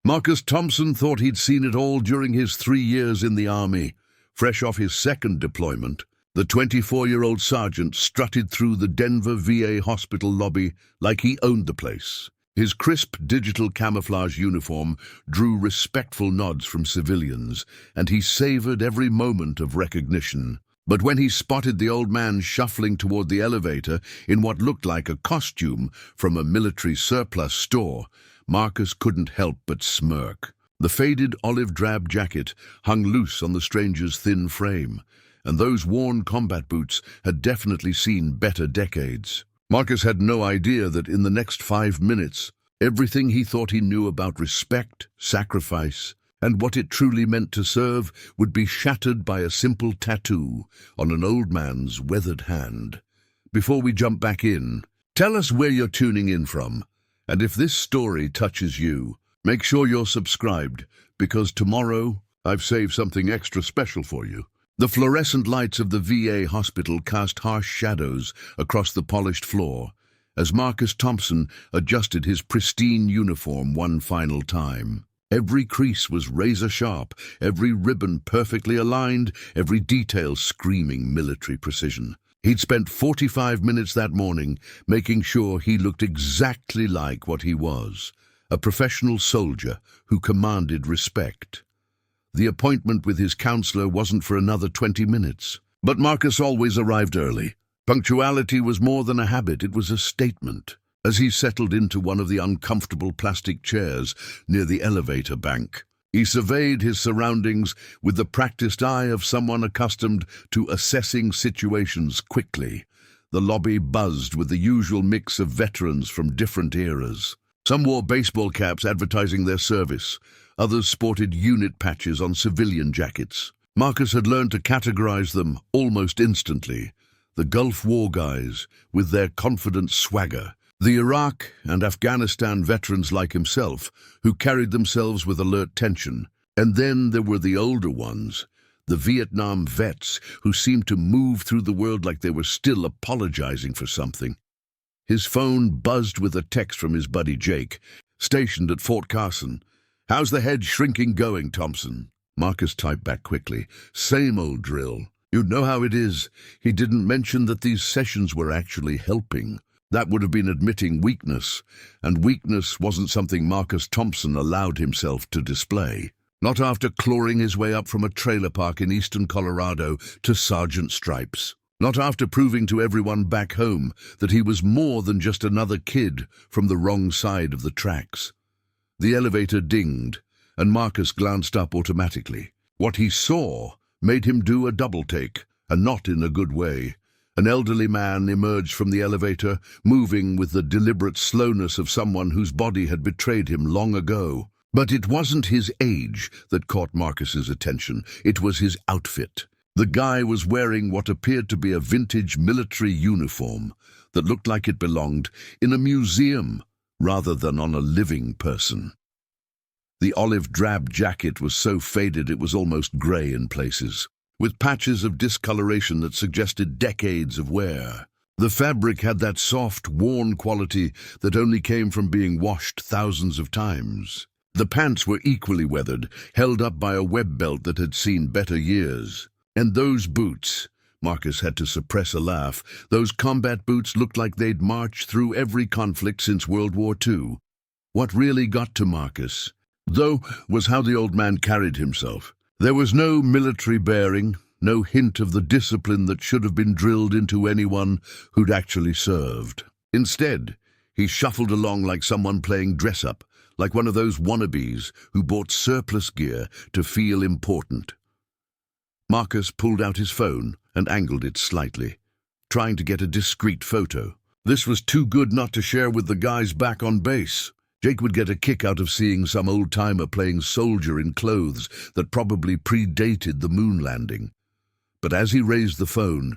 Marcus Thompson thought he'd seen it all during his 3 years in the army. Fresh off his second deployment, the 24-year-old sergeant strutted through the Denver VA hospital lobby like he owned the place. His crisp digital camouflage uniform drew respectful nods from civilians, and he savored every moment of recognition. But when he spotted the old man shuffling toward the elevator in what looked like a costume from a military surplus store, Marcus couldn't help but smirk. The faded olive-drab jacket hung loose on the stranger's thin frame, and those worn combat boots had definitely seen better decades. Marcus had no idea that in the next 5 minutes, everything he thought he knew about respect, sacrifice, and what it truly meant to serve would be shattered by a simple tattoo on an old man's weathered hand. Before we jump back in, tell us where you're tuning in from, and if this story touches you, make sure you're subscribed, because tomorrow I've saved something extra special for you. The fluorescent lights of the VA hospital cast harsh shadows across the polished floor as Marcus Thompson adjusted his pristine uniform one final time. Every crease was razor-sharp, every ribbon perfectly aligned, every detail screaming military precision. He'd spent 45 minutes that morning making sure he looked exactly like what he was, a professional soldier who commanded respect. The appointment with his counselor wasn't for another 20 minutes, but Marcus always arrived early. Punctuality was more than a habit, it was a statement. As he settled into one of the uncomfortable plastic chairs near the elevator bank, he surveyed his surroundings with the practiced eye of someone accustomed to assessing situations quickly. The lobby buzzed with the usual mix of veterans from different eras. Some wore baseball caps advertising their service. Others sported unit patches on civilian jackets. Marcus had learned to categorize them almost instantly. The Gulf War guys, with their confident swagger. The Iraq and Afghanistan veterans like himself, who carried themselves with alert tension. And then there were the older ones, the Vietnam vets, who seemed to move through the world like they were still apologizing for something. His phone buzzed with a text from his buddy Jake, stationed at Fort Carson. "How's the head shrinking going, Thompson?" Marcus typed back quickly. "Same old drill. You know how it is." He didn't mention that these sessions were actually helping. That would have been admitting weakness, and weakness wasn't something Marcus Thompson allowed himself to display. Not after clawing his way up from a trailer park in eastern Colorado to sergeant stripes. Not after proving to everyone back home that he was more than just another kid from the wrong side of the tracks. The elevator dinged, and Marcus glanced up automatically. What he saw made him do a double take, and not in a good way. An elderly man emerged from the elevator, moving with the deliberate slowness of someone whose body had betrayed him long ago. But it wasn't his age that caught Marcus's attention. It was his outfit. The guy was wearing what appeared to be a vintage military uniform that looked like it belonged in a museum rather than on a living person. The olive-drab jacket was so faded it was almost grey in places, with patches of discoloration that suggested decades of wear. The fabric had that soft, worn quality that only came from being washed thousands of times. The pants were equally weathered, held up by a web belt that had seen better years. And those boots, Marcus had to suppress a laugh, those combat boots looked like they'd marched through every conflict since World War II. What really got to Marcus, though, was how the old man carried himself. There was no military bearing, no hint of the discipline that should have been drilled into anyone who'd actually served. Instead, he shuffled along like someone playing dress-up, like one of those wannabes who bought surplus gear to feel important. Marcus pulled out his phone and angled it slightly, trying to get a discreet photo. This was too good not to share with the guys back on base. Jake would get a kick out of seeing some old-timer playing soldier in clothes that probably predated the moon landing. But as he raised the phone,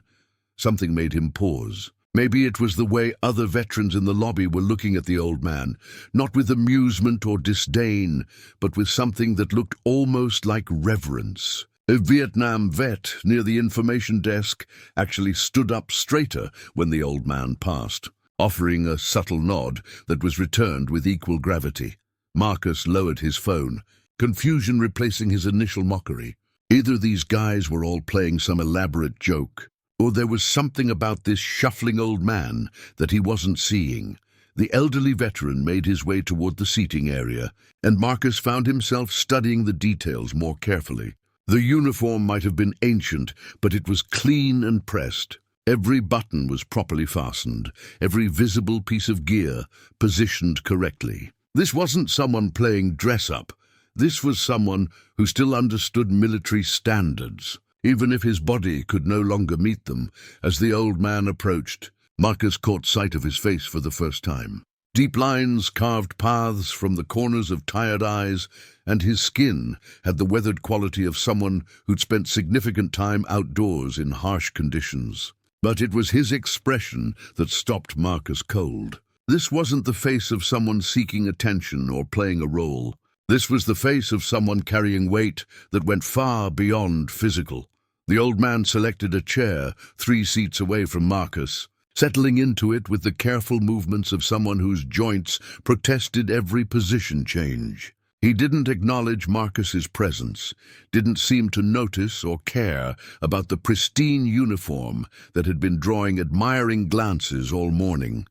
something made him pause. Maybe it was the way other veterans in the lobby were looking at the old man, not with amusement or disdain, but with something that looked almost like reverence. A Vietnam vet near the information desk actually stood up straighter when the old man passed, offering a subtle nod that was returned with equal gravity. Marcus lowered his phone, confusion replacing his initial mockery. Either these guys were all playing some elaborate joke, or there was something about this shuffling old man that he wasn't seeing. The elderly veteran made his way toward the seating area, and Marcus found himself studying the details more carefully. The uniform might have been ancient, but it was clean and pressed. Every button was properly fastened, every visible piece of gear positioned correctly. This wasn't someone playing dress-up. This was someone who still understood military standards, even if his body could no longer meet them. As the old man approached, Marcus caught sight of his face for the first time. Deep lines carved paths from the corners of tired eyes, and his skin had the weathered quality of someone who'd spent significant time outdoors in harsh conditions. But it was his expression that stopped Marcus cold. This wasn't the face of someone seeking attention or playing a role. This was the face of someone carrying weight that went far beyond physical. The old man selected a chair 3 seats away from Marcus, settling into it with the careful movements of someone whose joints protested every position change. He didn't acknowledge Marcus's presence, didn't seem to notice or care about the pristine uniform that had been drawing admiring glances all morning.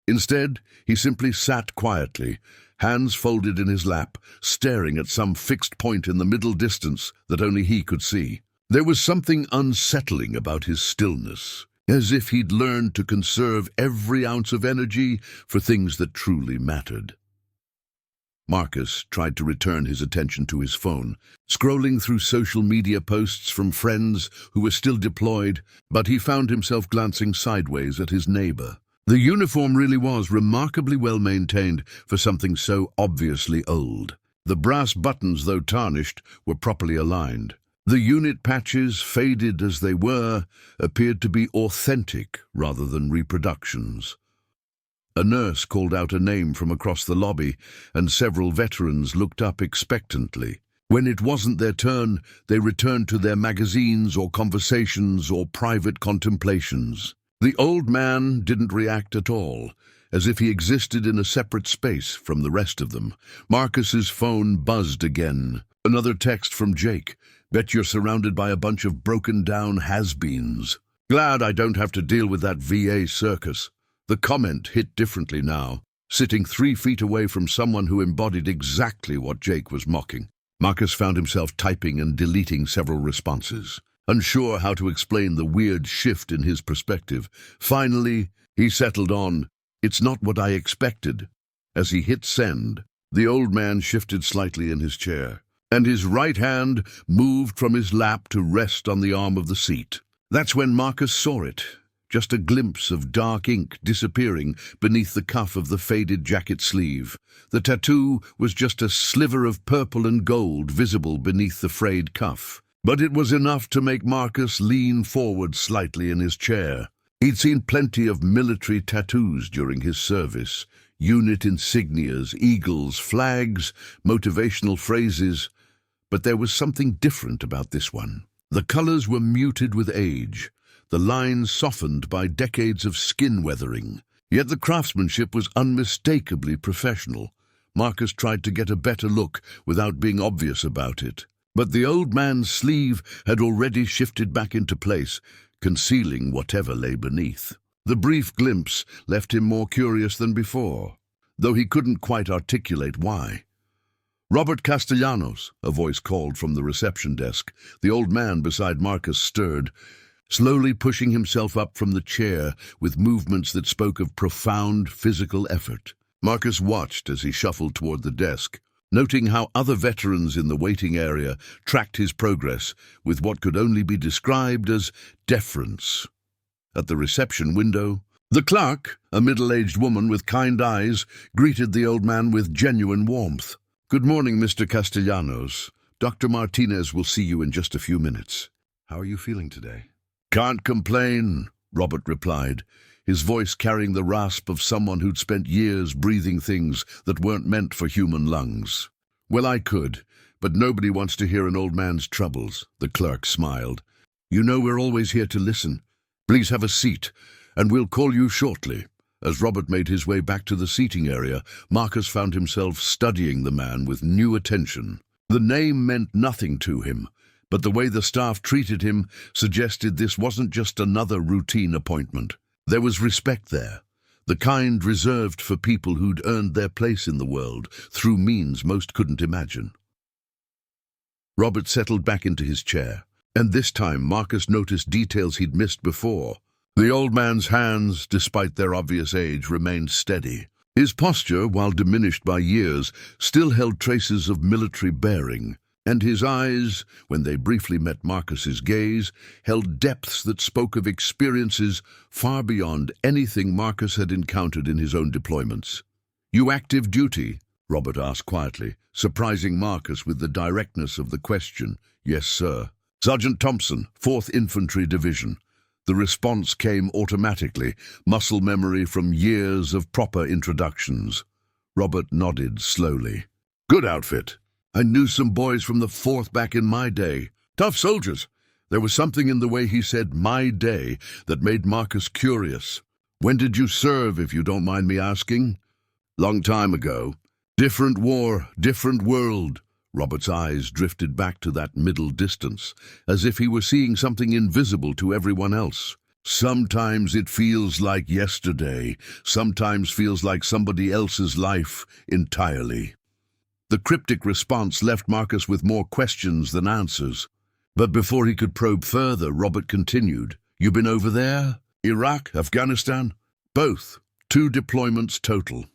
Instead, he simply sat quietly, hands folded in his lap, staring at some fixed point in the middle distance that only he could see. There was something unsettling about his stillness, as if he'd learned to conserve every ounce of energy for things that truly mattered. Marcus tried to return his attention to his phone, scrolling through social media posts from friends who were still deployed, but he found himself glancing sideways at his neighbor. The uniform really was remarkably well maintained for something so obviously old. The brass buttons, though tarnished, were properly aligned. The unit patches, faded as they were, appeared to be authentic rather than reproductions. A nurse called out a name from across the lobby, and several veterans looked up expectantly. When it wasn't their turn, they returned to their magazines or conversations or private contemplations. The old man didn't react at all, as if he existed in a separate space from the rest of them. Marcus's phone buzzed again. Another text from Jake. Bet you're surrounded by a bunch of broken-down has-beens. Glad I don't have to deal with that VA circus. The comment hit differently now, sitting 3 feet away from someone who embodied exactly what Jake was mocking. Marcus found himself typing and deleting several responses, unsure how to explain the weird shift in his perspective. Finally, he settled on, "It's not what I expected." As he hit send, the old man shifted slightly in his chair, and his right hand moved from his lap to rest on the arm of the seat. That's when Marcus saw it, just a glimpse of dark ink disappearing beneath the cuff of the faded jacket sleeve. The tattoo was just a sliver of purple and gold visible beneath the frayed cuff. But it was enough to make Marcus lean forward slightly in his chair. He'd seen plenty of military tattoos during his service, unit insignias, eagles, flags, motivational phrases, but there was something different about this one. The colors were muted with age, the lines softened by decades of skin weathering, yet the craftsmanship was unmistakably professional. Marcus tried to get a better look without being obvious about it. But the old man's sleeve had already shifted back into place, concealing whatever lay beneath. The brief glimpse left him more curious than before, though he couldn't quite articulate why. "Robert Castellanos," a voice called from the reception desk. The old man beside Marcus stirred, slowly pushing himself up from the chair with movements that spoke of profound physical effort. Marcus watched as he shuffled toward the desk, noting how other veterans in the waiting area tracked his progress with what could only be described as deference. At the reception window, the clerk, a middle-aged woman with kind eyes, greeted the old man with genuine warmth. "Good morning, Mr. Castellanos. Dr. Martinez will see you in just a few minutes. How are you feeling today?" "Can't complain," Robert replied, his voice carrying the rasp of someone who'd spent years breathing things that weren't meant for human lungs. "Well, I could, but nobody wants to hear an old man's troubles," the clerk smiled. "You know we're always here to listen. Please have a seat, and we'll call you shortly." As Robert made his way back to the seating area, Marcus found himself studying the man with new attention. The name meant nothing to him, but the way the staff treated him suggested this wasn't just another routine appointment. There was respect there, the kind reserved for people who'd earned their place in the world through means most couldn't imagine. Robert settled back into his chair, and this time Marcus noticed details he'd missed before. The old man's hands, despite their obvious age, remained steady. His posture, while diminished by years, still held traces of military bearing, and his eyes, when they briefly met Marcus's gaze, held depths that spoke of experiences far beyond anything Marcus had encountered in his own deployments. "You active duty?" Robert asked quietly, surprising Marcus with the directness of the question. "Yes, sir." "Sergeant Thompson, 4th Infantry Division." The response came automatically, muscle memory from years of proper introductions. Robert nodded slowly. "Good outfit. I knew some boys from the 4th back in my day. Tough soldiers." There was something in the way he said "my day" that made Marcus curious. "When did you serve, if you don't mind me asking?" "Long time ago. Different war, different world." Robert's eyes drifted back to that middle distance, as if he were seeing something invisible to everyone else. "Sometimes it feels like yesterday, sometimes feels like somebody else's life entirely." The cryptic response left Marcus with more questions than answers. But before he could probe further, Robert continued. "You been over there? Iraq, Afghanistan?" "Both. 2 deployments total."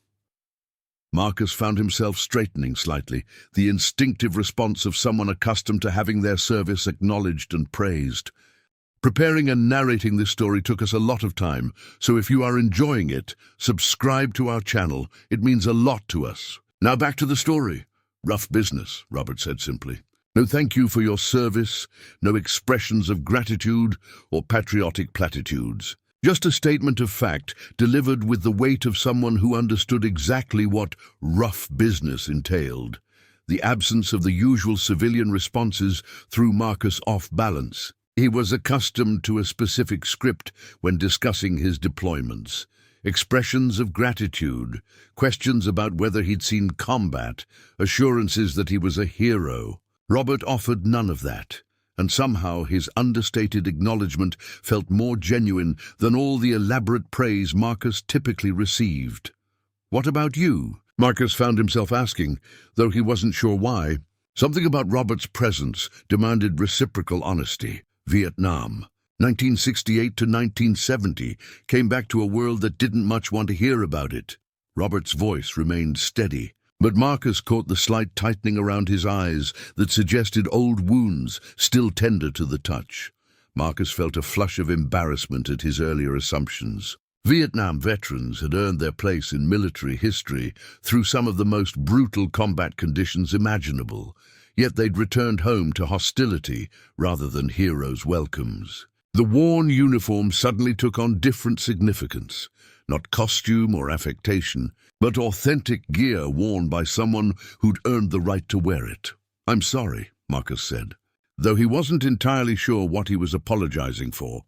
Marcus found himself straightening slightly, the instinctive response of someone accustomed to having their service acknowledged and praised. Preparing and narrating this story took us a lot of time, so if you are enjoying it, subscribe to our channel. It means a lot to us. Now back to the story. "Rough business," Robert said simply. "No thank you for your service, no expressions of gratitude or patriotic platitudes. Just a statement of fact, delivered with the weight of someone who understood exactly what rough business entailed. The absence of the usual civilian responses threw Marcus off balance. He was accustomed to a specific script when discussing his deployments. Expressions of gratitude, questions about whether he'd seen combat, assurances that he was a hero. Robert offered none of that. And somehow his understated acknowledgement felt more genuine than all the elaborate praise Marcus typically received. "What about you?" Marcus found himself asking, though he wasn't sure why. Something about Robert's presence demanded reciprocal honesty. "Vietnam. 1968 to 1970, came back to a world that didn't much want to hear about it." Robert's voice remained steady. But Marcus caught the slight tightening around his eyes that suggested old wounds still tender to the touch. Marcus felt a flush of embarrassment at his earlier assumptions. Vietnam veterans had earned their place in military history through some of the most brutal combat conditions imaginable, yet they'd returned home to hostility rather than heroes' welcomes. The worn uniform suddenly took on different significance. Not costume or affectation, but authentic gear worn by someone who'd earned the right to wear it. "I'm sorry," Marcus said, though he wasn't entirely sure what he was apologizing for.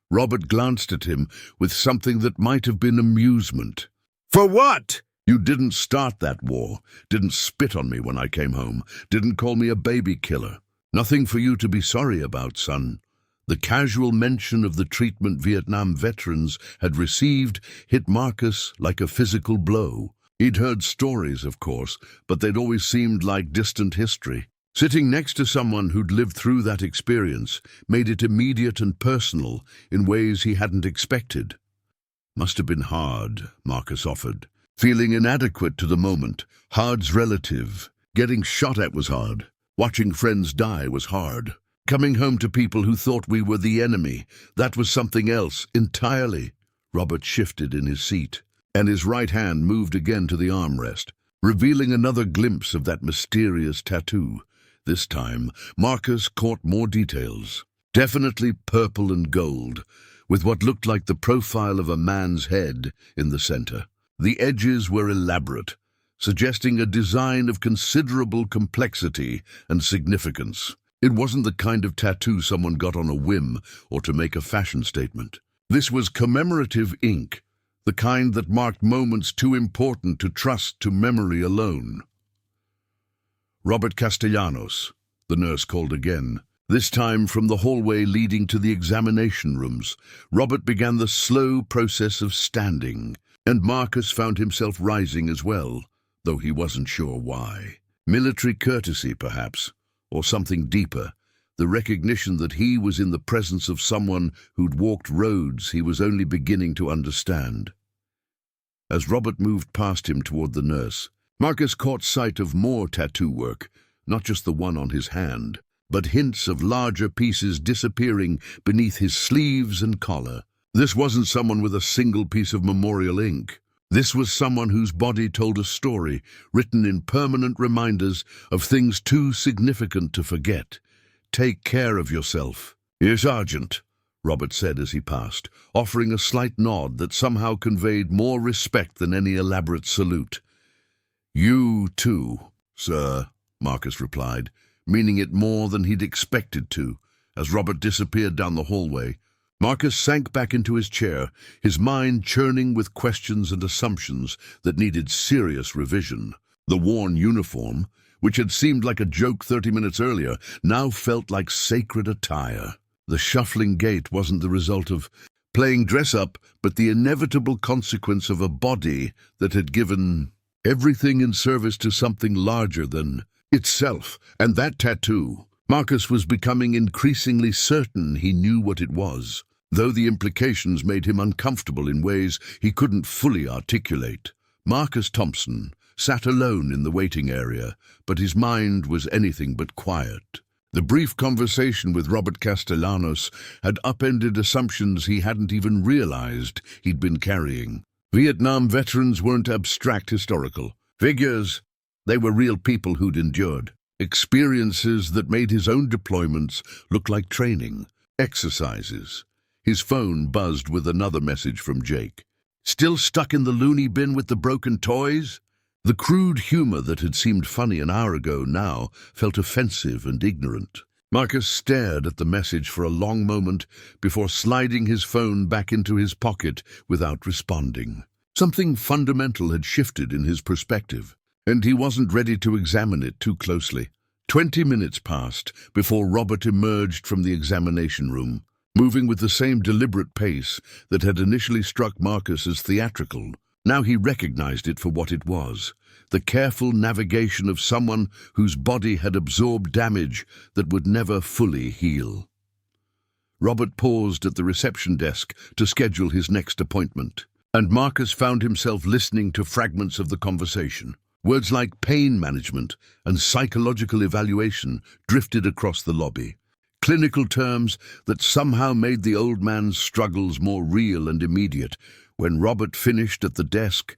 Robert glanced at him with something that might have been amusement. "For what?" "You didn't start that war, didn't spit on me when I came home, didn't call me a baby killer. Nothing for you to be sorry about, son." The casual mention of the treatment Vietnam veterans had received hit Marcus like a physical blow. He'd heard stories, of course, but they'd always seemed like distant history. Sitting next to someone who'd lived through that experience made it immediate and personal in ways he hadn't expected. "Must have been hard," Marcus offered. "Feeling inadequate to the moment. Hard's relative. Getting shot at was hard. Watching friends die was hard. Coming home to people who thought we were the enemy, that was something else entirely." Robert shifted in his seat, and his right hand moved again to the armrest, revealing another glimpse of that mysterious tattoo. This time, Marcus caught more details. Definitely purple and gold, with what looked like the profile of a man's head in the center. The edges were elaborate, suggesting a design of considerable complexity and significance. It wasn't the kind of tattoo someone got on a whim or to make a fashion statement. This was commemorative ink, the kind that marked moments too important to trust to memory alone. "Robert Castellanos," the nurse called again. This time from the hallway leading to the examination rooms. Robert began the slow process of standing, and Marcus found himself rising as well, though he wasn't sure why. Military courtesy, perhaps, or something deeper, the recognition that he was in the presence of someone who'd walked roads he was only beginning to understand. As Robert moved past him toward the nurse, Marcus caught sight of more tattoo work, not just the one on his hand, but hints of larger pieces disappearing beneath his sleeves and collar. This wasn't someone with a single piece of memorial ink. This was someone whose body told a story, written in permanent reminders of things too significant to forget. "Take care of yourself." "Yes, Sergeant," Robert said as he passed, offering a slight nod that somehow conveyed more respect than any elaborate salute. "You too, sir," Marcus replied, meaning it more than he'd expected to. As Robert disappeared down the hallway, Marcus sank back into his chair, his mind churning with questions and assumptions that needed serious revision. The worn uniform, which had seemed like a joke 30 minutes earlier, now felt like sacred attire. The shuffling gait wasn't the result of playing dress-up, but the inevitable consequence of a body that had given everything in service to something larger than itself. And that tattoo, Marcus was becoming increasingly certain he knew what it was, though the implications made him uncomfortable in ways he couldn't fully articulate. Marcus Thompson sat alone in the waiting area, but his mind was anything but quiet. The brief conversation with Robert Castellanos had upended assumptions he hadn't even realized he'd been carrying. Vietnam veterans weren't abstract historical figures. They were real people who'd endured experiences that made his own deployments look like training exercises. His phone buzzed with another message from Jake. "Still stuck in the loony bin with the broken toys?" The crude humor that had seemed funny an hour ago now felt offensive and ignorant. Marcus stared at the message for a long moment before sliding his phone back into his pocket without responding. Something fundamental had shifted in his perspective, and he wasn't ready to examine it too closely. 20 minutes passed before Robert emerged from the examination room, moving with the same deliberate pace that had initially struck Marcus as theatrical. Now he recognized it for what it was, the careful navigation of someone whose body had absorbed damage that would never fully heal. Robert paused at the reception desk to schedule his next appointment, and Marcus found himself listening to fragments of the conversation. Words like pain management and psychological evaluation drifted across the lobby, clinical terms that somehow made the old man's struggles more real and immediate. When Robert finished at the desk,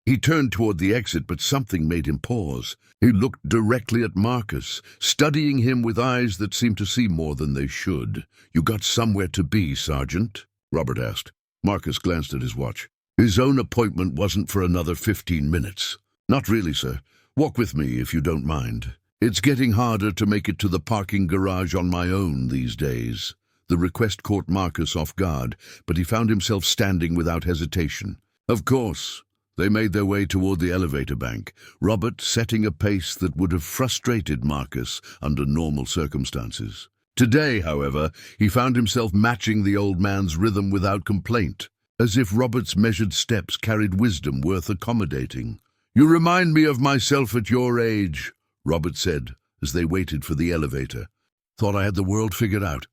he turned toward the exit, but something made him pause. He looked directly at Marcus, studying him with eyes that seemed to see more than they should. "You got somewhere to be, Sergeant?" Robert asked. Marcus glanced at his watch. His own appointment wasn't for another 15 minutes. "Not really, sir. Walk with me if you don't mind. It's getting harder to make it to the parking garage on my own these days." The request caught Marcus off guard, but he found himself standing without hesitation. Of course. They made their way toward the elevator bank, Robert setting a pace that would have frustrated Marcus under normal circumstances. Today, however, he found himself matching the old man's rhythm without complaint, as if Robert's measured steps carried wisdom worth accommodating. "You remind me of myself at your age," Robert said as they waited for the elevator. "Thought I had the world figured out.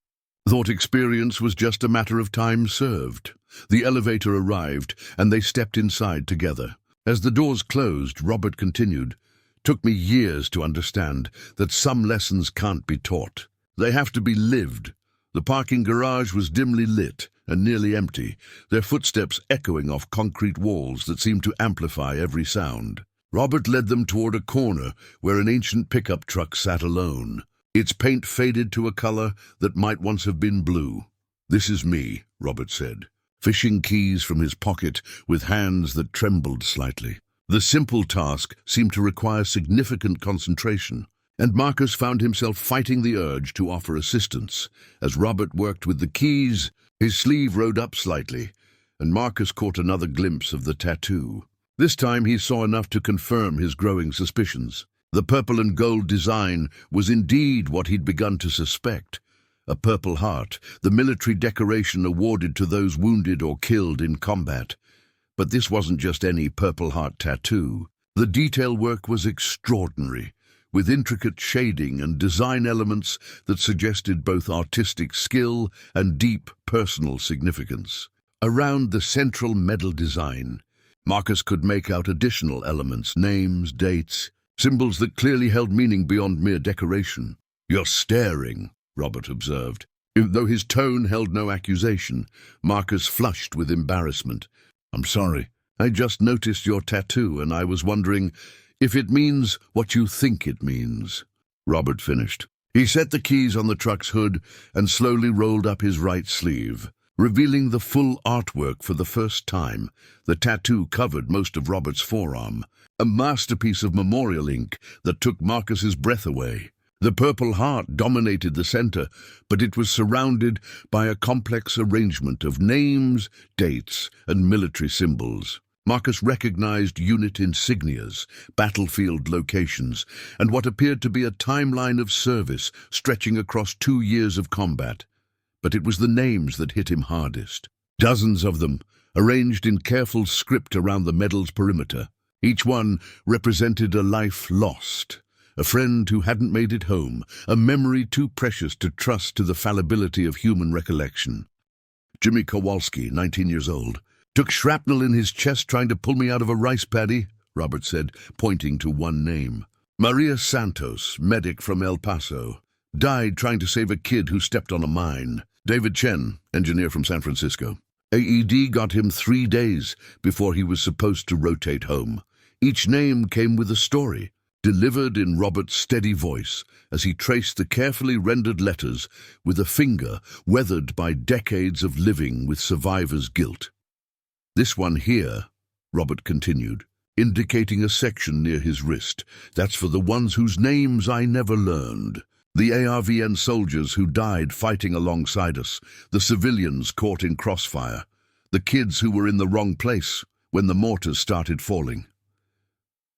Thought experience was just a matter of time served." The elevator arrived, and they stepped inside together. As the doors closed, Robert continued, "Took me years to understand that some lessons can't be taught. They have to be lived." The parking garage was dimly lit and nearly empty, their footsteps echoing off concrete walls that seemed to amplify every sound. Robert led them toward a corner where an ancient pickup truck sat alone, its paint faded to a color that might once have been blue. "This is me," Robert said, fishing keys from his pocket with hands that trembled slightly. The simple task seemed to require significant concentration, and Marcus found himself fighting the urge to offer assistance. As Robert worked with the keys, his sleeve rode up slightly, and Marcus caught another glimpse of the tattoo. This time he saw enough to confirm his growing suspicions. The purple and gold design was indeed what he'd begun to suspect. A Purple Heart, the military decoration awarded to those wounded or killed in combat. But this wasn't just any Purple Heart tattoo. The detail work was extraordinary, with intricate shading and design elements that suggested both artistic skill and deep personal significance. Around the central medal design, Marcus could make out additional elements, names, dates, symbols that clearly held meaning beyond mere decoration. "You're staring," Robert observed. Though his tone held no accusation, Marcus flushed with embarrassment. "I'm sorry. I just noticed your tattoo, and I was wondering if it means what you think it means." Robert finished. He set the keys on the truck's hood and slowly rolled up his right sleeve, revealing the full artwork for the first time. The tattoo covered most of Robert's forearm, a masterpiece of memorial ink that took Marcus's breath away. The Purple Heart dominated the center, but it was surrounded by a complex arrangement of names, dates, and military symbols. Marcus recognized unit insignias, battlefield locations, and what appeared to be a timeline of service stretching across 2 years of combat. But it was the names that hit him hardest. Dozens of them, arranged in careful script around the medal's perimeter. Each one represented a life lost, a friend who hadn't made it home, a memory too precious to trust to the fallibility of human recollection. "Jimmy Kowalski, 19 years old. Took shrapnel in his chest trying to pull me out of a rice paddy," Robert said, pointing to one name. "Maria Santos, medic from El Paso. Died trying to save a kid who stepped on a mine. David Chen, engineer from San Francisco. AED got him 3 days before he was supposed to rotate home." Each name came with a story, delivered in Robert's steady voice as he traced the carefully rendered letters with a finger weathered by decades of living with survivor's guilt. "This one here," Robert continued, indicating a section near his wrist, "that's for the ones whose names I never learned. The ARVN soldiers who died fighting alongside us, the civilians caught in crossfire, the kids who were in the wrong place when the mortars started falling."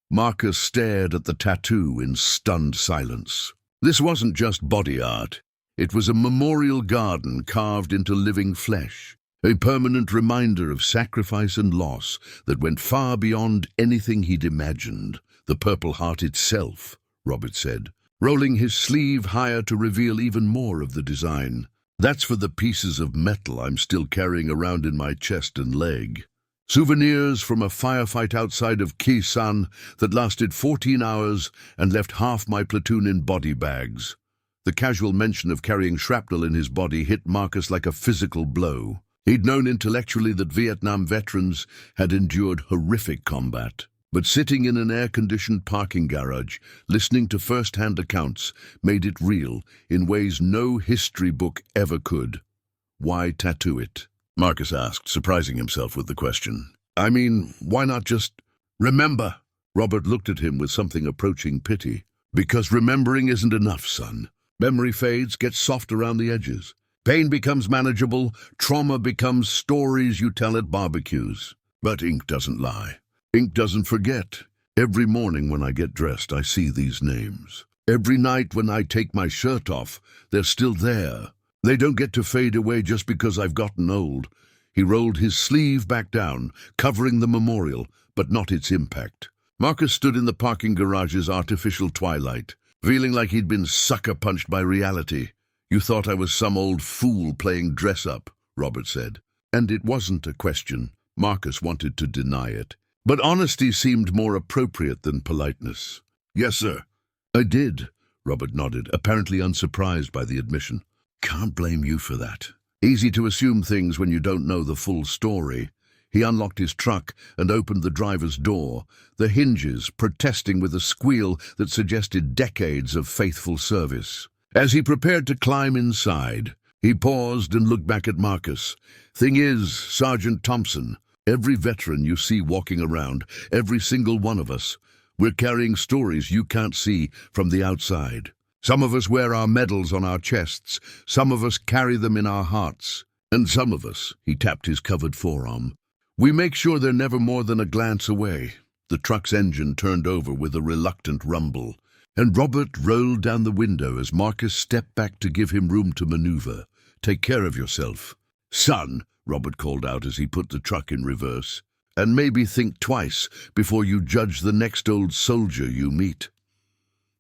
Marcus stared at the tattoo in stunned silence. This wasn't just body art. It was a memorial garden carved into living flesh, a permanent reminder of sacrifice and loss that went far beyond anything he'd imagined. "The Purple Heart itself," Robert said, rolling his sleeve higher to reveal even more of the design. "That's for the pieces of metal I'm still carrying around in my chest and leg. Souvenirs from a firefight outside of Khe Sanh that lasted 14 hours and left half my platoon in body bags." The casual mention of carrying shrapnel in his body hit Marcus like a physical blow. He'd known intellectually that Vietnam veterans had endured horrific combat. But sitting in an air-conditioned parking garage, listening to first-hand accounts, made it real in ways no history book ever could. "Why tattoo it?" Marcus asked, surprising himself with the question. "I mean, why not just remember?" Robert looked at him with something approaching pity. "Because remembering isn't enough, son. Memory fades, gets soft around the edges. Pain becomes manageable, trauma becomes stories you tell at barbecues. But ink doesn't lie. Ink doesn't forget. Every morning when I get dressed, I see these names. Every night when I take my shirt off, they're still there. They don't get to fade away just because I've gotten old." He rolled his sleeve back down, covering the memorial, but not its impact. Marcus stood in the parking garage's artificial twilight, feeling like he'd been sucker-punched by reality. "You thought I was some old fool playing dress-up," Robert said. And it wasn't a question. Marcus wanted to deny it. But honesty seemed more appropriate than politeness. "Yes, sir." "I did," Robert nodded, apparently unsurprised by the admission. "Can't blame you for that. Easy to assume things when you don't know the full story." He unlocked his truck and opened the driver's door, the hinges protesting with a squeal that suggested decades of faithful service. As he prepared to climb inside, he paused and looked back at Marcus. "Thing is, Sergeant Thompson, every veteran you see walking around, every single one of us, we're carrying stories you can't see from the outside. Some of us wear our medals on our chests, some of us carry them in our hearts. And some of us, he tapped his covered forearm, we make sure they're never more than a glance away. The truck's engine turned over with a reluctant rumble, and Robert rolled down the window as Marcus stepped back to give him room to maneuver. Take care of yourself. Son, Robert called out as he put the truck in reverse, and maybe think twice before you judge the next old soldier you meet.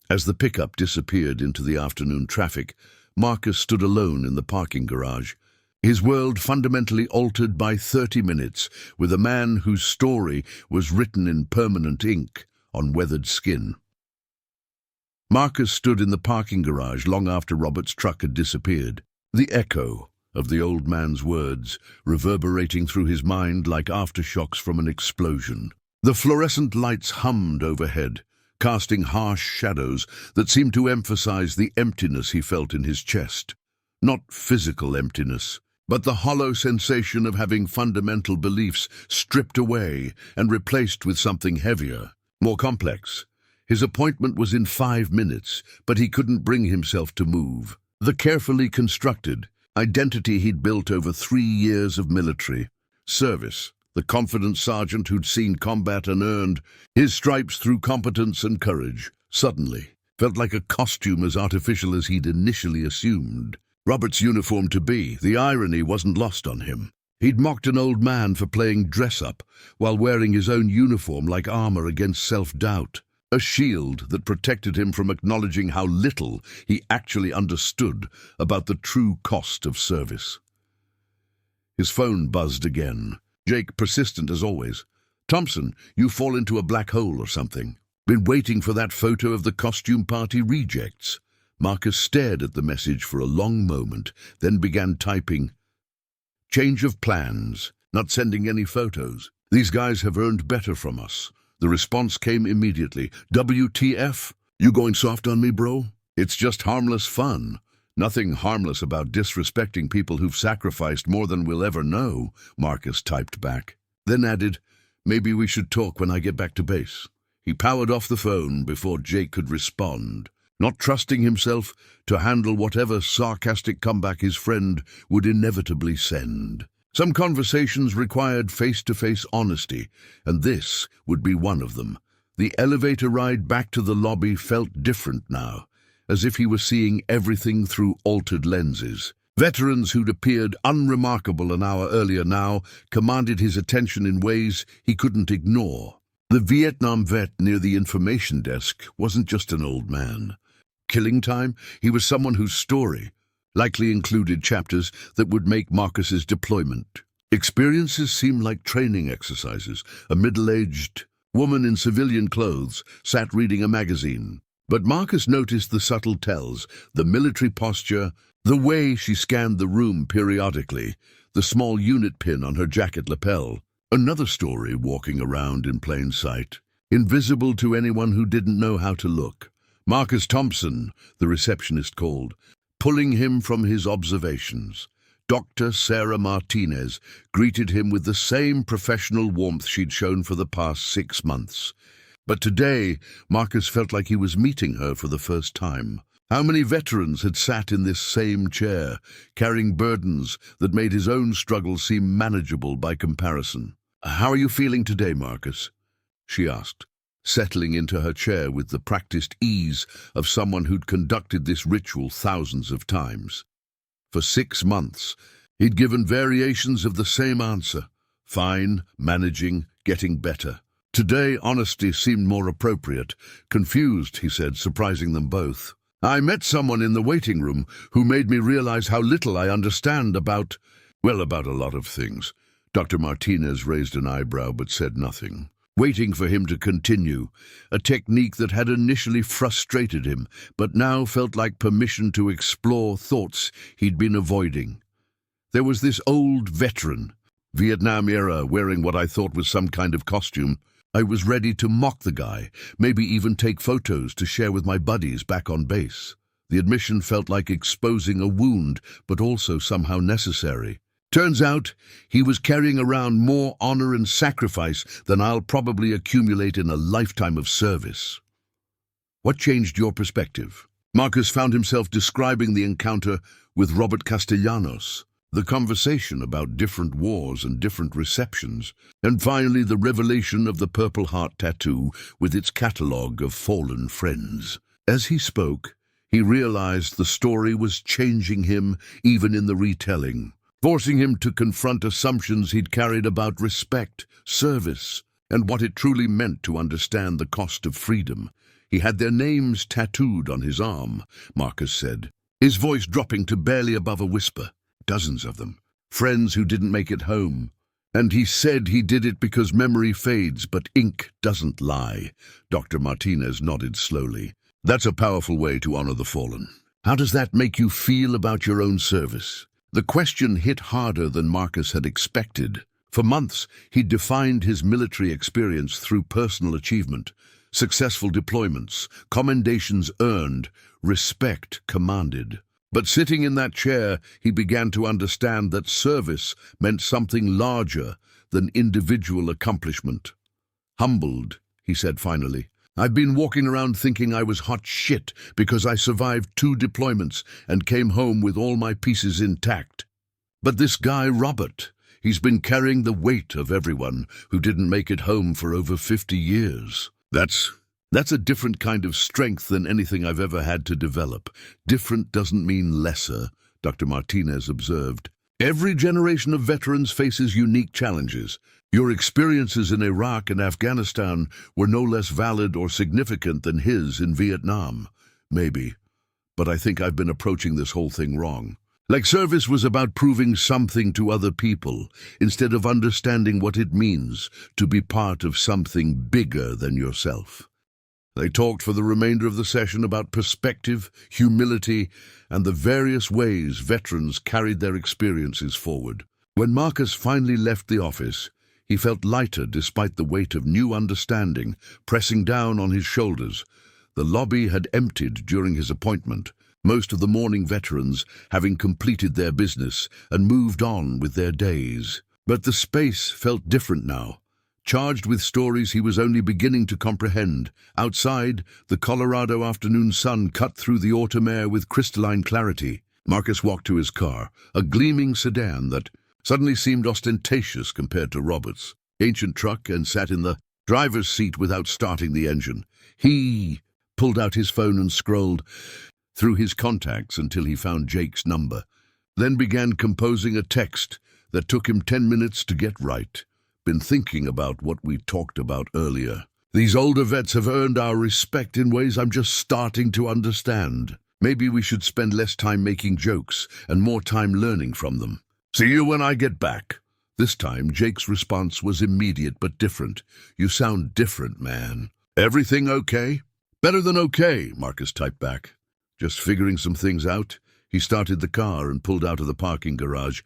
As the pickup disappeared into the afternoon traffic, Marcus stood alone in the parking garage, his world fundamentally altered by 30 minutes with a man whose story was written in permanent ink on weathered skin. Marcus stood in the parking garage long after Robert's truck had disappeared, the echo of the old man's words reverberating through his mind like aftershocks from an explosion. The fluorescent lights hummed overhead, casting harsh shadows that seemed to emphasize the emptiness he felt in his chest. Not physical emptiness, but the hollow sensation of having fundamental beliefs stripped away and replaced with something heavier, more complex. His appointment was in 5 minutes, but he couldn't bring himself to move. The carefully constructed identity he'd built over 3 years of military service, the confident sergeant who'd seen combat and earned his stripes through competence and courage, suddenly felt like a costume as artificial as he'd initially assumed. Robert's uniform to be, the irony wasn't lost on him. He'd mocked an old man for playing dress-up while wearing his own uniform like armor against self-doubt, a shield that protected him from acknowledging how little he actually understood about the true cost of service. His phone buzzed again. Jake, persistent as always. Thompson, you fall into a black hole or something. Been waiting for that photo of the costume party rejects. Marcus stared at the message for a long moment, then began typing. Change of plans. Not sending any photos. These guys have earned better from us. The response came immediately. WTF? You going soft on me, bro? It's just harmless fun. Nothing harmless about disrespecting people who've sacrificed more than we'll ever know, Marcus typed back. Then added, maybe we should talk when I get back to base. He powered off the phone before Jake could respond, not trusting himself to handle whatever sarcastic comeback his friend would inevitably send. Some conversations required face-to-face honesty, and this would be one of them. The elevator ride back to the lobby felt different now, as if he was seeing everything through altered lenses. Veterans who'd appeared unremarkable an hour earlier now commanded his attention in ways he couldn't ignore. The Vietnam vet near the information desk wasn't just an old man. Killing time, he was someone whose story likely included chapters that would make Marcus's deployment. Experiences seemed like training exercises. A middle-aged woman in civilian clothes sat reading a magazine. But Marcus noticed the subtle tells, the military posture, the way she scanned the room periodically, the small unit pin on her jacket lapel. Another story walking around in plain sight, invisible to anyone who didn't know how to look. Marcus Thompson, the receptionist called, pulling him from his observations. Dr. Sarah Martinez greeted him with the same professional warmth she'd shown for the past 6 months. But today, Marcus felt like he was meeting her for the first time. How many veterans had sat in this same chair, carrying burdens that made his own struggle seem manageable by comparison? How are you feeling today, Marcus? She asked, settling into her chair with the practiced ease of someone who'd conducted this ritual thousands of times. For 6 months, he'd given variations of the same answer. Fine, managing, getting better. Today, honesty seemed more appropriate. Confused, he said, surprising them both. I met someone in the waiting room who made me realize how little I understand about a lot of things. Dr. Martinez raised an eyebrow but said nothing, waiting for him to continue, a technique that had initially frustrated him, but now felt like permission to explore thoughts he'd been avoiding. There was this old veteran, Vietnam era, wearing what I thought was some kind of costume. I was ready to mock the guy, maybe even take photos to share with my buddies back on base. The admission felt like exposing a wound, but also somehow necessary. Turns out, he was carrying around more honor and sacrifice than I'll probably accumulate in a lifetime of service. What changed your perspective? Marcus found himself describing the encounter with Robert Castellanos. the conversation about different wars and different receptions, and finally the revelation of the Purple Heart tattoo with its catalogue of fallen friends. As he spoke, he realized the story was changing him even in the retelling, forcing him to confront assumptions he'd carried about respect, service, and what it truly meant to understand the cost of freedom. He had their names tattooed on his arm, Marcus said, his voice dropping to barely above a whisper. Dozens of them. Friends who didn't make it home. And he said he did it because memory fades, but ink doesn't lie. Dr. Martinez nodded slowly. That's a powerful way to honor the fallen. How does that make you feel about your own service? The question hit harder than Marcus had expected. For months, he'd defined his military experience through personal achievement, successful deployments, commendations earned, respect commanded. But sitting in that chair, he began to understand that service meant something larger than individual accomplishment. Humbled, he said finally, I've been walking around thinking I was hot shit because I survived 2 deployments and came home with all my pieces intact. But this guy, Robert, he's been carrying the weight of everyone who didn't make it home for over 50 years. That's a different kind of strength than anything I've ever had to develop. Different doesn't mean lesser, Dr. Martinez observed. Every generation of veterans faces unique challenges. Your experiences in Iraq and Afghanistan were no less valid or significant than his in Vietnam. Maybe. But I think I've been approaching this whole thing wrong. Like service was about proving something to other people, instead of understanding what it means to be part of something bigger than yourself. They talked for the remainder of the session about perspective, humility, and the various ways veterans carried their experiences forward. When Marcus finally left the office, he felt lighter despite the weight of new understanding pressing down on his shoulders. The lobby had emptied during his appointment, most of the mourning veterans having completed their business and moved on with their days. But the space felt different now, charged with stories he was only beginning to comprehend. Outside, the Colorado afternoon sun cut through the autumn air with crystalline clarity. Marcus walked to his car, a gleaming sedan that suddenly seemed ostentatious compared to Robert's ancient truck, and sat in the driver's seat without starting the engine. He pulled out his phone and scrolled through his contacts until he found Jake's number, then began composing a text that took him 10 minutes to get right. Been thinking about what we talked about earlier. These older vets have earned our respect in ways I'm just starting to understand. Maybe we should spend less time making jokes and more time learning from them. See you when I get back. This time, Jake's response was immediate but different. You sound different, man. Everything okay? Better than okay, Marcus typed back. Just figuring some things out. He started the car and pulled out of the parking garage.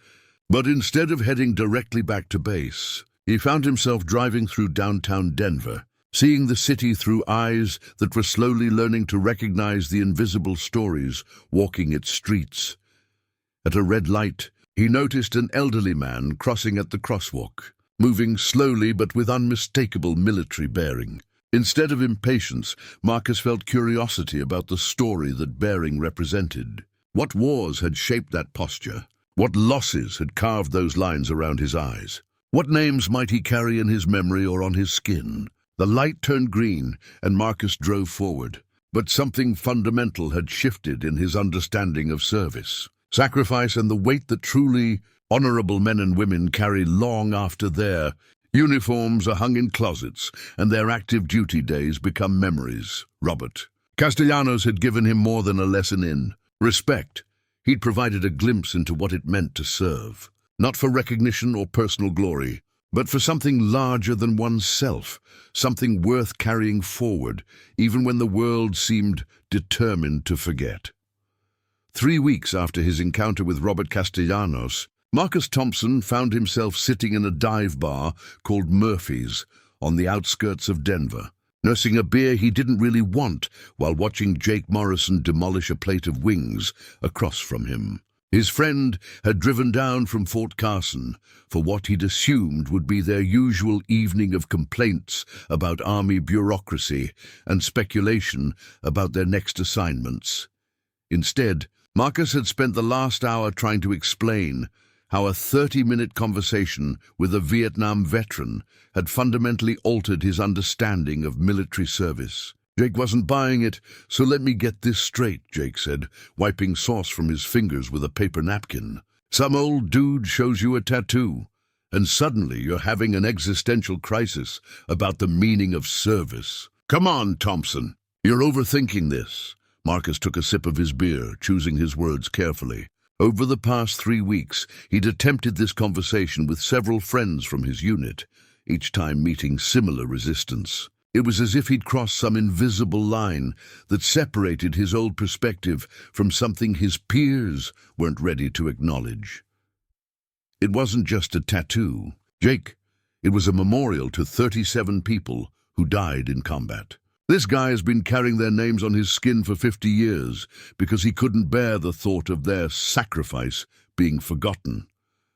But instead of heading directly back to base, he found himself driving through downtown Denver, seeing the city through eyes that were slowly learning to recognize the invisible stories walking its streets. At a red light, he noticed an elderly man crossing at the crosswalk, moving slowly but with unmistakable military bearing. Instead of impatience, Marcus felt curiosity about the story that bearing represented. What wars had shaped that posture? What losses had carved those lines around his eyes? What names might he carry in his memory or on his skin? The light turned green, and Marcus drove forward. But something fundamental had shifted in his understanding of service, sacrifice, and the weight that truly honorable men and women carry long after their uniforms are hung in closets and their active duty days become memories. Robert Castellanos had given him more than a lesson in respect. He'd provided a glimpse into what it meant to serve, not for recognition or personal glory, but for something larger than oneself, something worth carrying forward, even when the world seemed determined to forget. 3 weeks after his encounter with Robert Castellanos, Marcus Thompson found himself sitting in a dive bar called Murphy's on the outskirts of Denver, nursing a beer he didn't really want while watching Jake Morrison demolish a plate of wings across from him. His friend had driven down from Fort Carson for what he'd assumed would be their usual evening of complaints about Army bureaucracy and speculation about their next assignments. Instead, Marcus had spent the last hour trying to explain how a 30-minute conversation with a Vietnam veteran had fundamentally altered his understanding of military service. Jake wasn't buying it, so let me get this straight, Jake said, wiping sauce from his fingers with a paper napkin. Some old dude shows you a tattoo, and suddenly you're having an existential crisis about the meaning of service. Come on, Thompson. You're overthinking this. Marcus took a sip of his beer, choosing his words carefully. Over the past 3 weeks, he'd attempted this conversation with several friends from his unit, each time meeting similar resistance. It was as if he'd crossed some invisible line that separated his old perspective from something his peers weren't ready to acknowledge. It wasn't just a tattoo, Jake. It was a memorial to 37 people who died in combat. This guy has been carrying their names on his skin for 50 years because he couldn't bear the thought of their sacrifice being forgotten.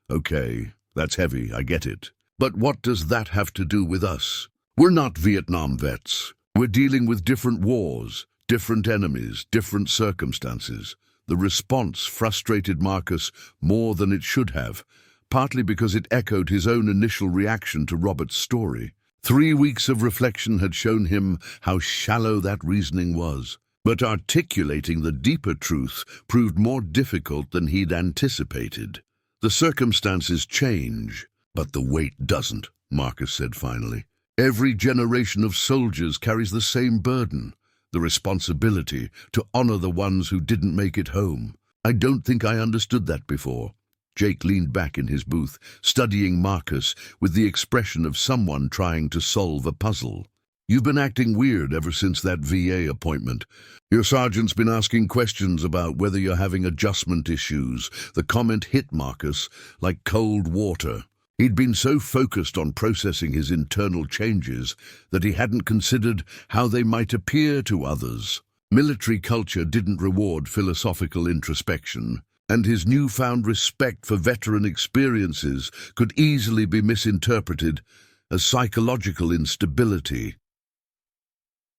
Okay, that's heavy, I get it. But what does that have to do with us? We're not Vietnam vets. We're dealing with different wars, different enemies, different circumstances. The response frustrated Marcus more than it should have, partly because it echoed his own initial reaction to Robert's story. 3 weeks of reflection had shown him how shallow that reasoning was. But articulating the deeper truth proved more difficult than he'd anticipated. The circumstances change, but the weight doesn't, Marcus said finally. Every generation of soldiers carries the same burden, the responsibility to honor the ones who didn't make it home. I don't think I understood that before. Jake leaned back in his booth, studying Marcus with the expression of someone trying to solve a puzzle. You've been acting weird ever since that VA appointment. Your sergeant's been asking questions about whether you're having adjustment issues. The comment hit Marcus like cold water. He'd been so focused on processing his internal changes that he hadn't considered how they might appear to others. Military culture didn't reward philosophical introspection, and his newfound respect for veteran experiences could easily be misinterpreted as psychological instability.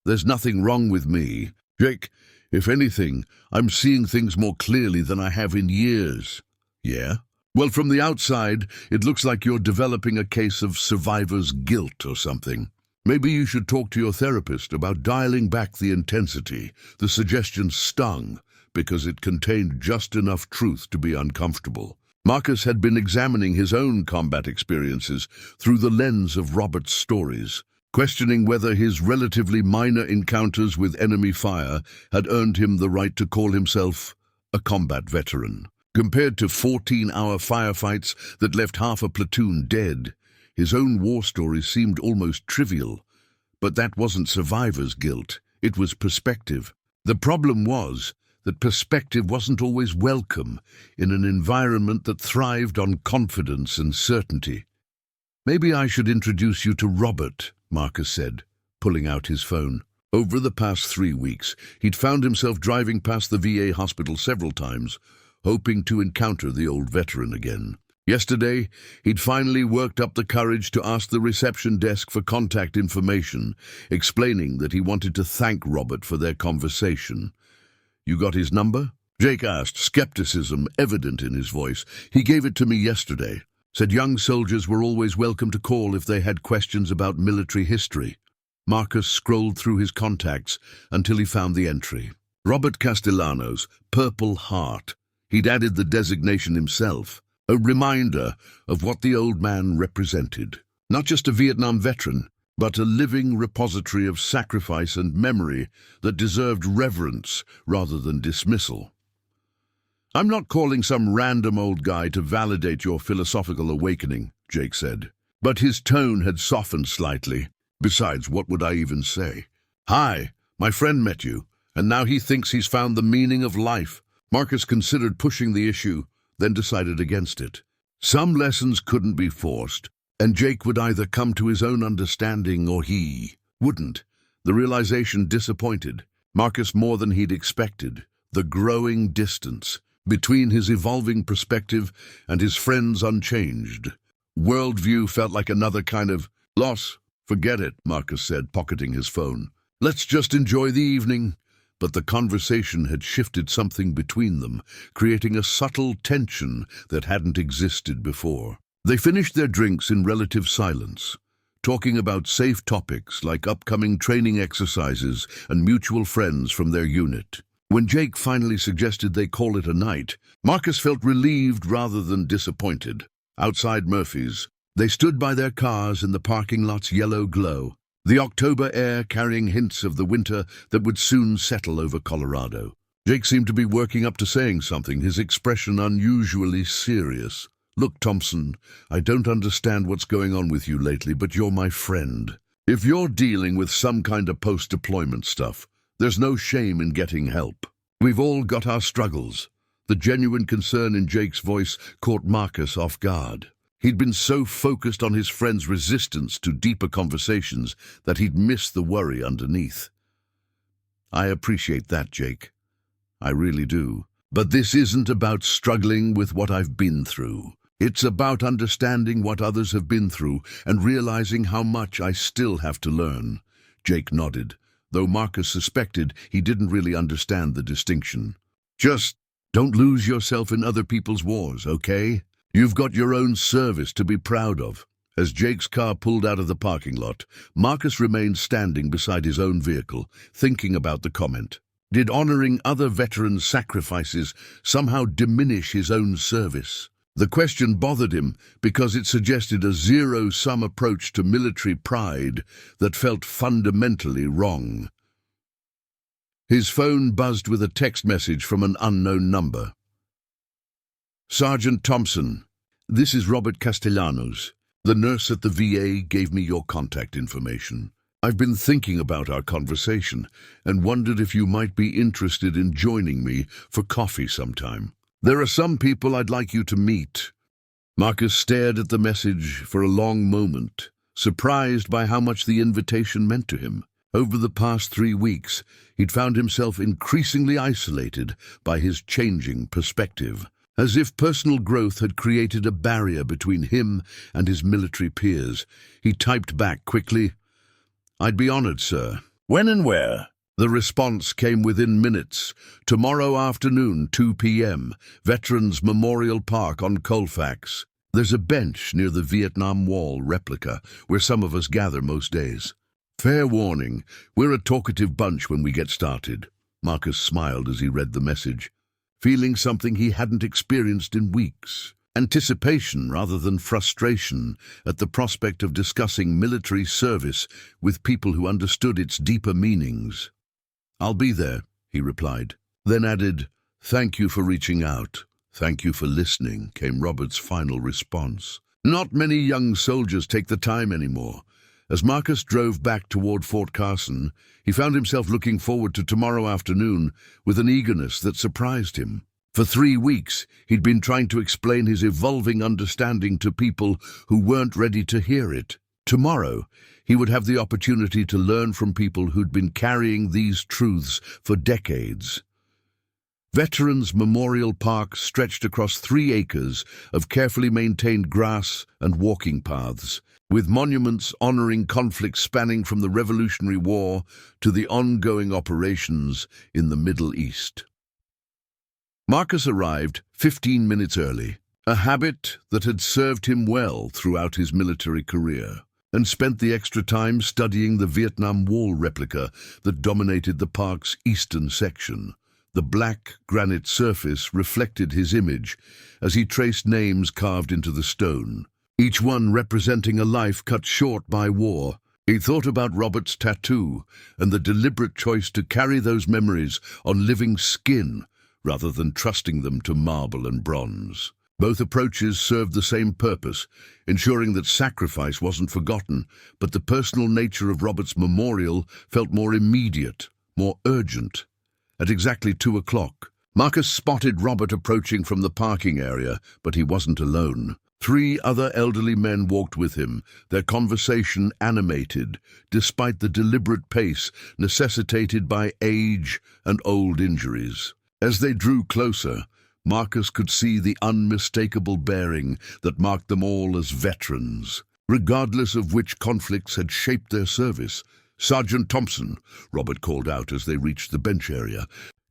There's nothing wrong with me, Jake. If anything, I'm seeing things more clearly than I have in years. Yeah? Well, from the outside, it looks like you're developing a case of survivor's guilt or something. Maybe you should talk to your therapist about dialing back the intensity. The suggestion stung because it contained just enough truth to be uncomfortable. Marcus had been examining his own combat experiences through the lens of Robert's stories, questioning whether his relatively minor encounters with enemy fire had earned him the right to call himself a combat veteran. Compared to 14-hour firefights that left half a platoon dead, his own war stories seemed almost trivial. But that wasn't survivor's guilt, it was perspective. The problem was that perspective wasn't always welcome in an environment that thrived on confidence and certainty. Maybe I should introduce you to Robert, Marcus said, pulling out his phone. Over the past 3 weeks, he'd found himself driving past the VA hospital several times, hoping to encounter the old veteran again. Yesterday, he'd finally worked up the courage to ask the reception desk for contact information, explaining that he wanted to thank Robert for their conversation. You got his number? Jake asked, skepticism evident in his voice. He gave it to me yesterday. Said young soldiers were always welcome to call if they had questions about military history. Marcus scrolled through his contacts until he found the entry. Robert Castellanos, Purple Heart. He'd added the designation himself, a reminder of what the old man represented. Not just a Vietnam veteran, but a living repository of sacrifice and memory that deserved reverence rather than dismissal. I'm not calling some random old guy to validate your philosophical awakening, Jake said. But his tone had softened slightly. Besides, what would I even say? Hi, my friend met you, and now he thinks he's found the meaning of life. Marcus considered pushing the issue, then decided against it. Some lessons couldn't be forced, and Jake would either come to his own understanding or he wouldn't. The realization disappointed Marcus more than he'd expected. The growing distance between his evolving perspective and his friend's unchanged worldview felt like another kind of loss. Forget it, Marcus said, pocketing his phone. Let's just enjoy the evening. but the conversation had shifted something between them, creating a subtle tension that hadn't existed before. They finished their drinks in relative silence, talking about safe topics like upcoming training exercises and mutual friends from their unit. When Jake finally suggested they call it a night, Marcus felt relieved rather than disappointed. Outside Murphy's, they stood by their cars in the parking lot's yellow glow, the October air carrying hints of the winter that would soon settle over Colorado. Jake seemed to be working up to saying something, his expression unusually serious. "Look, Thompson, I don't understand what's going on with you lately, but you're my friend. If you're dealing with some kind of post-deployment stuff, there's no shame in getting help. We've all got our struggles." The genuine concern in Jake's voice caught Marcus off guard. He'd been so focused on his friend's resistance to deeper conversations that he'd missed the worry underneath. "I appreciate that, Jake. I really do. But this isn't about struggling with what I've been through. It's about understanding what others have been through and realizing how much I still have to learn." Jake nodded, though Marcus suspected he didn't really understand the distinction. "Just don't lose yourself in other people's wars, okay? You've got your own service to be proud of." As Jake's car pulled out of the parking lot, Marcus remained standing beside his own vehicle, thinking about the comment. Did honoring other veterans' sacrifices somehow diminish his own service? The question bothered him because it suggested a zero-sum approach to military pride that felt fundamentally wrong. His phone buzzed with a text message from an unknown number. "Sergeant Thompson, this is Robert Castellanos. The nurse at the VA gave me your contact information. I've been thinking about our conversation and wondered if you might be interested in joining me for coffee sometime. There are some people I'd like you to meet." Marcus stared at the message for a long moment, surprised by how much the invitation meant to him. Over the past 3 weeks, he'd found himself increasingly isolated by his changing perspective, as if personal growth had created a barrier between him and his military peers. He typed back quickly, "I'd be honored, sir." "When and where?" The response came within minutes. "Tomorrow afternoon, 2 p.m., Veterans Memorial Park on Colfax. There's a bench near the Vietnam Wall replica where some of us gather most days. Fair warning, we're a talkative bunch when we get started." Marcus smiled as he read the message, feeling something he hadn't experienced in weeks. Anticipation rather than frustration at the prospect of discussing military service with people who understood its deeper meanings. "I'll be there," he replied, then added, "Thank you for reaching out. Thank you for listening," came Robert's final response. Not many young soldiers take the time anymore. As Marcus drove back toward Fort Carson, he found himself looking forward to tomorrow afternoon with an eagerness that surprised him. For 3 weeks, he'd been trying to explain his evolving understanding to people who weren't ready to hear it. Tomorrow, he would have the opportunity to learn from people who'd been carrying these truths for decades. Veterans Memorial Park stretched across 3 acres of carefully maintained grass and walking paths, with monuments honoring conflicts spanning from the Revolutionary War to the ongoing operations in the Middle East. Marcus arrived 15 minutes early, a habit that had served him well throughout his military career, and spent the extra time studying the Vietnam Wall replica that dominated the park's eastern section. The black granite surface reflected his image as he traced names carved into the stone, each one representing a life cut short by war. He thought about Robert's tattoo and the deliberate choice to carry those memories on living skin rather than trusting them to marble and bronze. Both approaches served the same purpose, ensuring that sacrifice wasn't forgotten, but the personal nature of Robert's memorial felt more immediate, more urgent. At exactly 2 o'clock, Marcus spotted Robert approaching from the parking area, but he wasn't alone. 3 other elderly men walked with him, their conversation animated, despite the deliberate pace necessitated by age and old injuries. As they drew closer, Marcus could see the unmistakable bearing that marked them all as veterans. Regardless of which conflicts had shaped their service, "Sergeant Thompson," Robert called out as they reached the bench area.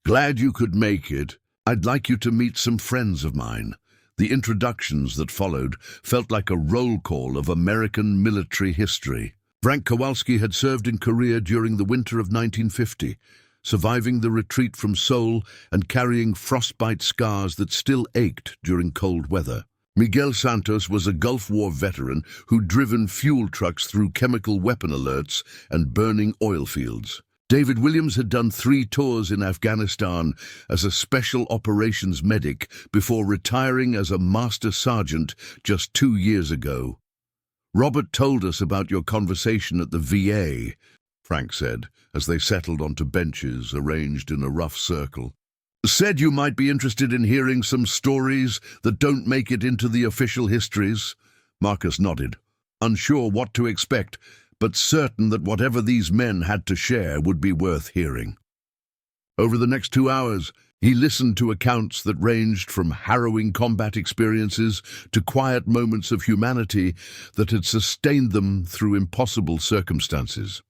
"Glad you could make it. I'd like you to meet some friends of mine." The introductions that followed felt like a roll call of American military history. Frank Kowalski had served in Korea during the winter of 1950, surviving the retreat from Seoul and carrying frostbite scars that still ached during cold weather. Miguel Santos was a Gulf War veteran who'd driven fuel trucks through chemical weapon alerts and burning oil fields. David Williams had done 3 tours in Afghanistan as a special operations medic before retiring as a master sergeant just 2 years ago. "Robert told us about your conversation at the VA," Frank said, as they settled onto benches arranged in a rough circle. "Said you might be interested in hearing some stories that don't make it into the official histories." Marcus nodded, unsure what to expect, but certain that whatever these men had to share would be worth hearing. Over the next 2 hours, he listened to accounts that ranged from harrowing combat experiences to quiet moments of humanity that had sustained them through impossible circumstances.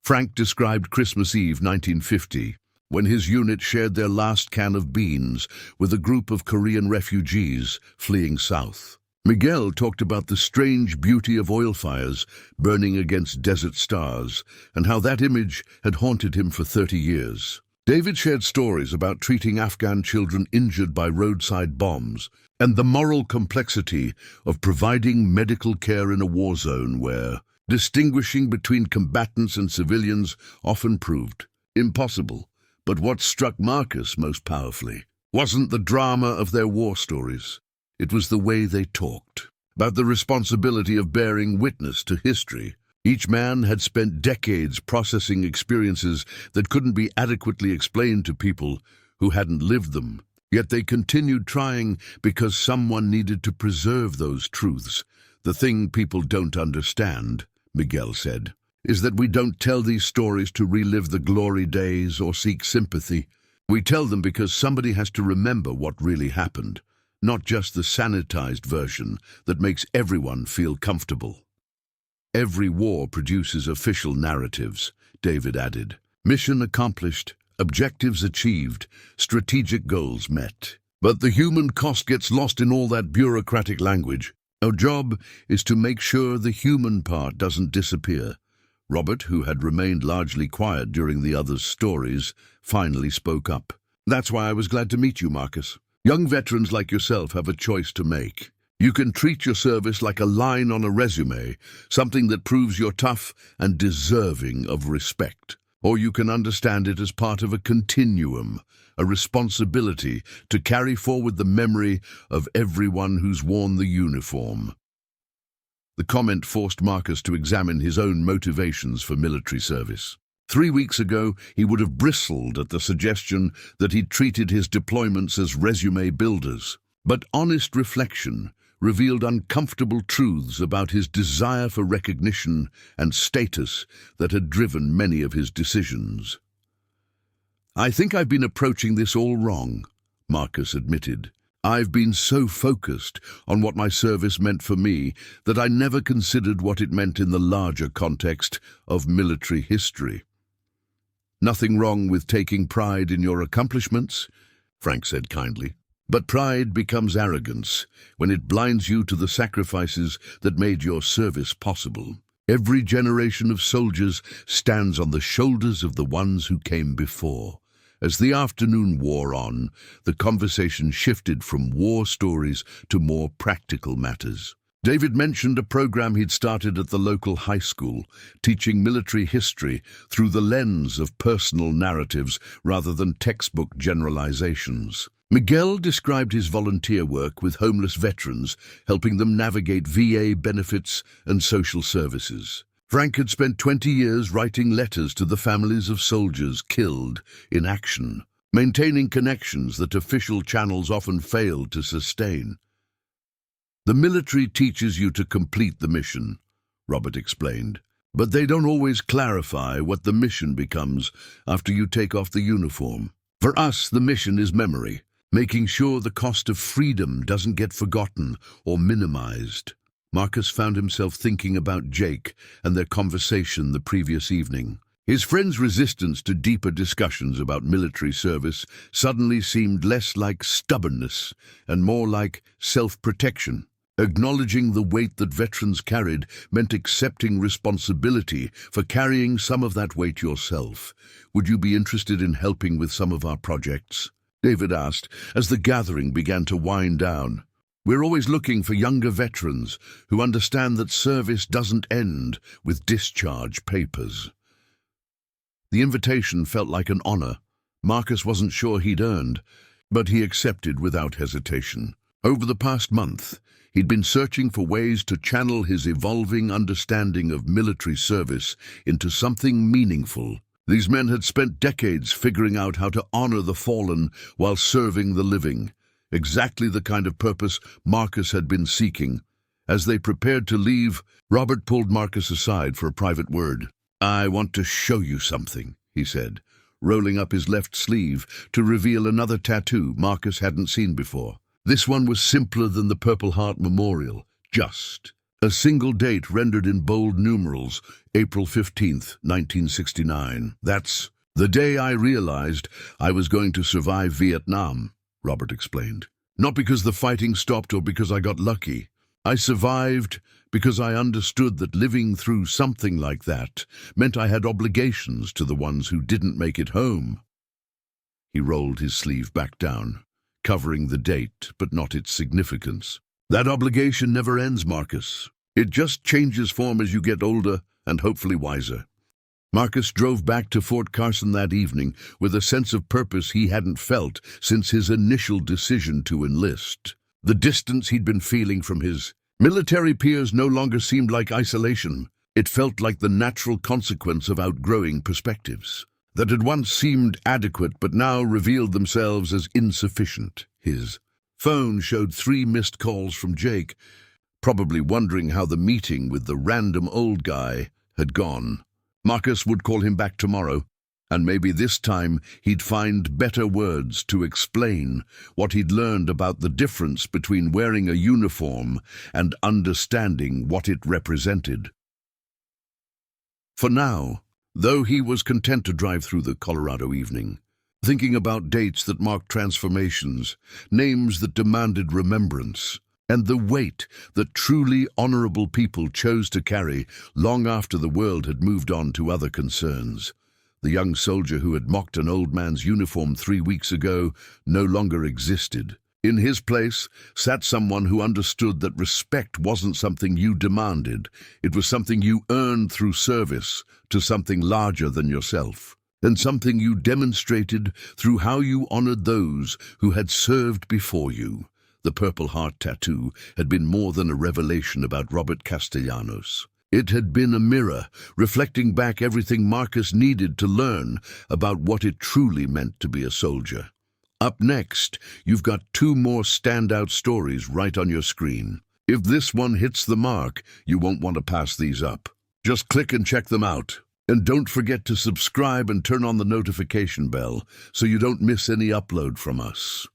Frank described Christmas Eve 1950, when his unit shared their last can of beans with a group of Korean refugees fleeing south. Miguel talked about the strange beauty of oil fires burning against desert stars and how that image had haunted him for 30 years. David shared stories about treating Afghan children injured by roadside bombs and the moral complexity of providing medical care in a war zone where distinguishing between combatants and civilians often proved impossible. But what struck Marcus most powerfully wasn't the drama of their war stories. It was the way they talked, about the responsibility of bearing witness to history. Each man had spent decades processing experiences that couldn't be adequately explained to people who hadn't lived them. Yet they continued trying because someone needed to preserve those truths. "The thing people don't understand," Miguel said, "is that we don't tell these stories to relive the glory days or seek sympathy. We tell them because somebody has to remember what really happened, not just the sanitized version that makes everyone feel comfortable." "Every war produces official narratives," David added. "Mission accomplished, objectives achieved, strategic goals met. But the human cost gets lost in all that bureaucratic language. Our job is to make sure the human part doesn't disappear." Robert, who had remained largely quiet during the others' stories, finally spoke up. "That's why I was glad to meet you, Marcus. Young veterans like yourself have a choice to make. You can treat your service like a line on a resume, something that proves you're tough and deserving of respect. Or you can understand it as part of a continuum, a responsibility to carry forward the memory of everyone who's worn the uniform." The comment forced Marcus to examine his own motivations for military service. 3 weeks ago, he would have bristled at the suggestion that he'd treated his deployments as resume builders. But honest reflection revealed uncomfortable truths about his desire for recognition and status that had driven many of his decisions. "I think I've been approaching this all wrong," Marcus admitted. "I've been so focused on what my service meant for me that I never considered what it meant in the larger context of military history." "Nothing wrong with taking pride in your accomplishments," Frank said kindly. "But pride becomes arrogance when it blinds you to the sacrifices that made your service possible. Every generation of soldiers stands on the shoulders of the ones who came before." As the afternoon wore on, the conversation shifted from war stories to more practical matters. David mentioned a program he'd started at the local high school, teaching military history through the lens of personal narratives rather than textbook generalizations. Miguel described his volunteer work with homeless veterans, helping them navigate VA benefits and social services. Frank had spent 20 years writing letters to the families of soldiers killed in action, maintaining connections that official channels often failed to sustain. "The military teaches you to complete the mission," Robert explained, "but they don't always clarify what the mission becomes after you take off the uniform. For us, the mission is memory, making sure the cost of freedom doesn't get forgotten or minimized." Marcus found himself thinking about Jake and their conversation the previous evening. His friend's resistance to deeper discussions about military service suddenly seemed less like stubbornness and more like self-protection. Acknowledging the weight that veterans carried meant accepting responsibility for carrying some of that weight yourself. "Would you be interested in helping with some of our projects?" David asked as the gathering began to wind down. "We're always looking for younger veterans who understand that service doesn't end with discharge papers." The invitation felt like an honor Marcus wasn't sure he'd earned, but he accepted without hesitation. Over the past month, he'd been searching for ways to channel his evolving understanding of military service into something meaningful. These men had spent decades figuring out how to honor the fallen while serving the living, exactly the kind of purpose Marcus had been seeking. As they prepared to leave, Robert pulled Marcus aside for a private word. "I want to show you something," he said, rolling up his left sleeve to reveal another tattoo Marcus hadn't seen before. This one was simpler than the Purple Heart Memorial, just a single date rendered in bold numerals, April 15th, 1969. "That's the day I realized I was going to survive Vietnam," Robert explained. "Not because the fighting stopped or because I got lucky. I survived because I understood that living through something like that meant I had obligations to the ones who didn't make it home." He rolled his sleeve back down, covering the date but not its significance. "That obligation never ends, Marcus. It just changes form as you get older and hopefully wiser." Marcus drove back to Fort Carson that evening with a sense of purpose he hadn't felt since his initial decision to enlist. The distance he'd been feeling from his military peers no longer seemed like isolation. It felt like the natural consequence of outgrowing perspectives that had once seemed adequate but now revealed themselves as insufficient. His phone showed 3 missed calls from Jake, probably wondering how the meeting with the random old guy had gone. Marcus would call him back tomorrow, and maybe this time he'd find better words to explain what he'd learned about the difference between wearing a uniform and understanding what it represented. For now, though, he was content to drive through the Colorado evening, thinking about dates that marked transformations, names that demanded remembrance, and the weight that truly honorable people chose to carry long after the world had moved on to other concerns. The young soldier who had mocked an old man's uniform 3 weeks ago no longer existed. In his place sat someone who understood that respect wasn't something you demanded. It was something you earned through service to something larger than yourself, and something you demonstrated through how you honored those who had served before you. The Purple Heart tattoo had been more than a revelation about Robert Castellanos. It had been a mirror, reflecting back everything Marcus needed to learn about what it truly meant to be a soldier. Up next, you've got 2 more standout stories right on your screen. If this one hits the mark, you won't want to pass these up. Just click and check them out. And don't forget to subscribe and turn on the notification bell so you don't miss any upload from us.